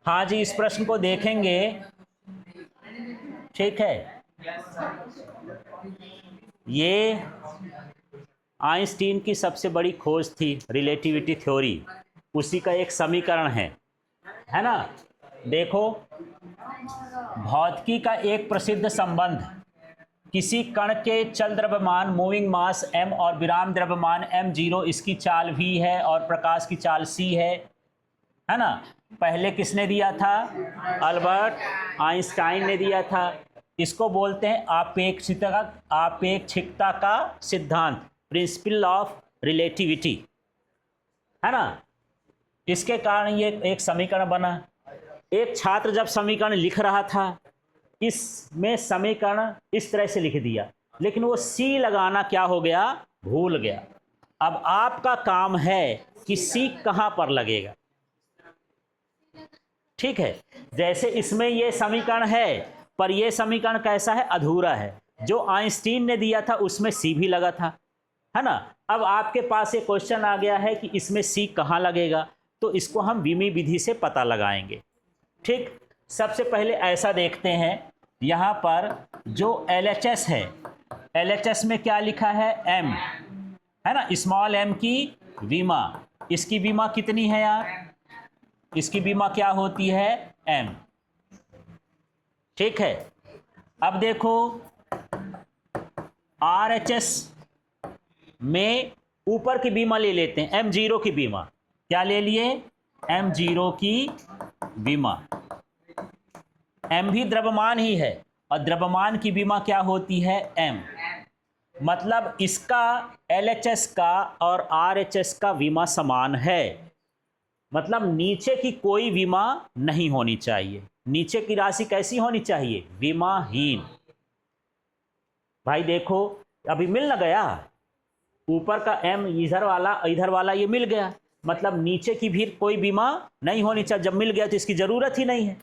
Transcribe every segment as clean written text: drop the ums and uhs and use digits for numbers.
हाँ जी, इस प्रश्न को देखेंगे। ठीक है, ये आइंस्टीन की सबसे बड़ी खोज थी, रिलेटिविटी थ्योरी। उसी का एक समीकरण है ना। देखो, भौतिकी का एक प्रसिद्ध संबंध, किसी कण के चल द्रव्यमान मूविंग मास m और विराम द्रव्यमान m0, इसकी चाल v है और प्रकाश की चाल c है ना। पहले किसने दिया था? अल्बर्ट आइंस्टाइन ने दिया था। इसको बोलते हैं आपेक्षिकता का सिद्धांत, प्रिंसिपल ऑफ रिलेटिविटी, है ना। इसके कारण ये एक समीकरण बना। एक छात्र जब समीकरण लिख रहा था, इसमें समीकरण इस तरह से लिख दिया, लेकिन वो सी लगाना क्या हो गया? भूल गया। अब आपका काम है कि सी कहां पर लगेगा। ठीक है, जैसे इसमें ये समीकरण है, पर यह समीकरण कैसा है? अधूरा है। जो आइंस्टीन ने दिया था उसमें सी भी लगा था, है ना। अब आपके पास एक क्वेश्चन आ गया है कि इसमें सी कहां लगेगा, तो इसको हम विमी विधि से पता लगाएंगे। ठीक, सबसे पहले ऐसा देखते हैं, यहां पर जो LHS है, LHS में क्या लिखा है? m, है ना, स्मॉल m की विमा। इसकी विमा कितनी है यार? इसकी विमा क्या होती है? m। ठीक है, अब देखो RHS में ऊपर की बीमा ले लेते हैं, m0 की बीमा। क्या ले लिए? m0 की बीमा। m भी द्रव्यमान ही है, और द्रव्यमान की बीमा क्या होती है? m। मतलब इसका LHS का और RHS का विमा समान है। मतलब नीचे की कोई विमा नहीं होनी चाहिए। नीचे की राशि कैसी होनी चाहिए? विमाहीन। भाई देखो, अभी मिल ना गया, ऊपर का m इधर वाला ये मिल गया, मतलब नीचे की भी कोई बीमा नहीं होनी चाहिए। जब मिल गया तो इसकी जरूरत ही नहीं है।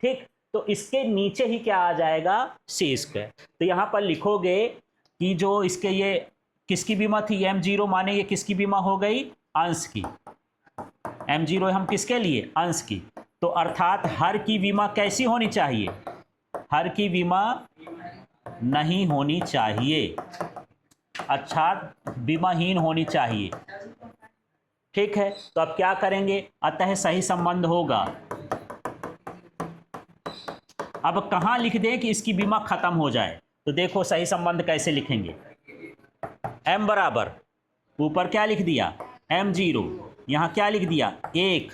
ठीक, तो इसके नीचे ही क्या आ जाएगा? सी स्क्वायर। तो यहां पर लिखोगे कि जो इसके ये किसकी बीमा थी? m0, माने ये किसकी बीमा हो गई? अंश की। m0 हम किसके लिए? अंश की। तो अर्थात हर की बीमा कैसी होनी चाहिए? हर की बीमा नहीं होनी चाहिए, अर्थात बीमाहीन होनी चाहिए। ठीक है, तो अब क्या करेंगे? अतः सही संबंध होगा। अब कहां लिख दें कि इसकी बीमा खत्म हो जाए? तो देखो सही संबंध कैसे लिखेंगे। m बराबर, ऊपर क्या लिख दिया? m0, यहां क्या लिख दिया? 1।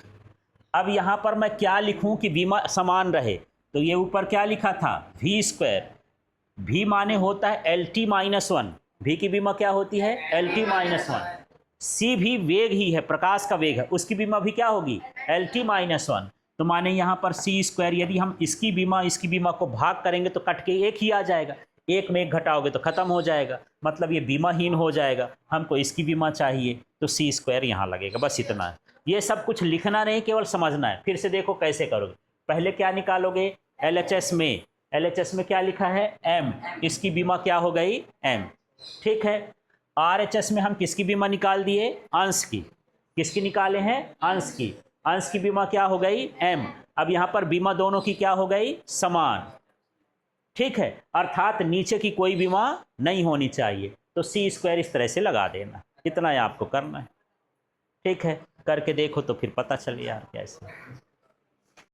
अब यहां पर मैं क्या लिखूं कि बीमा समान रहे? तो ये ऊपर क्या लिखा था? v square. v माने होता है LT-1। v की बीमा क्या होती है? LT-1। c भी वेग ही है, प्रकाश का वेग है, उसकी बीमा भी क्या होगी? LT-1। तो माने यहां पर c स्क्वायर, यदि हम इसकी बीमा को भाग करेंगे तो कट के एक ही आ जाएगा। एक में एक घटाओगे तो खत्म हो जाएगा, मतलब ये बीमाहीन हो जाएगा। हमको इसकी बीमा चाहिए, तो सी स्क्वायर यहाँ लगेगा। बस इतना है। ये सब कुछ लिखना नहीं, केवल समझना है। फिर से देखो कैसे करोगे। पहले क्या निकालोगे? LHS में क्या लिखा है? m, इसकी बीमा क्या हो गई? m। ठीक है, RHS में हम किसकी बीमा निकाल दिए? अंश की। किसकी निकाले हैं? अंश की। अंश की बीमा क्या हो गई? m। अब यहां पर बीमा दोनों की क्या हो गई? समान। ठीक है, अर्थात नीचे की कोई बीमा नहीं होनी चाहिए। तो सी स्क्वायर इस तरह से लगा देना, इतना ही आपको करना है। ठीक है, करके देखो तो फिर पता चले यार कैसे।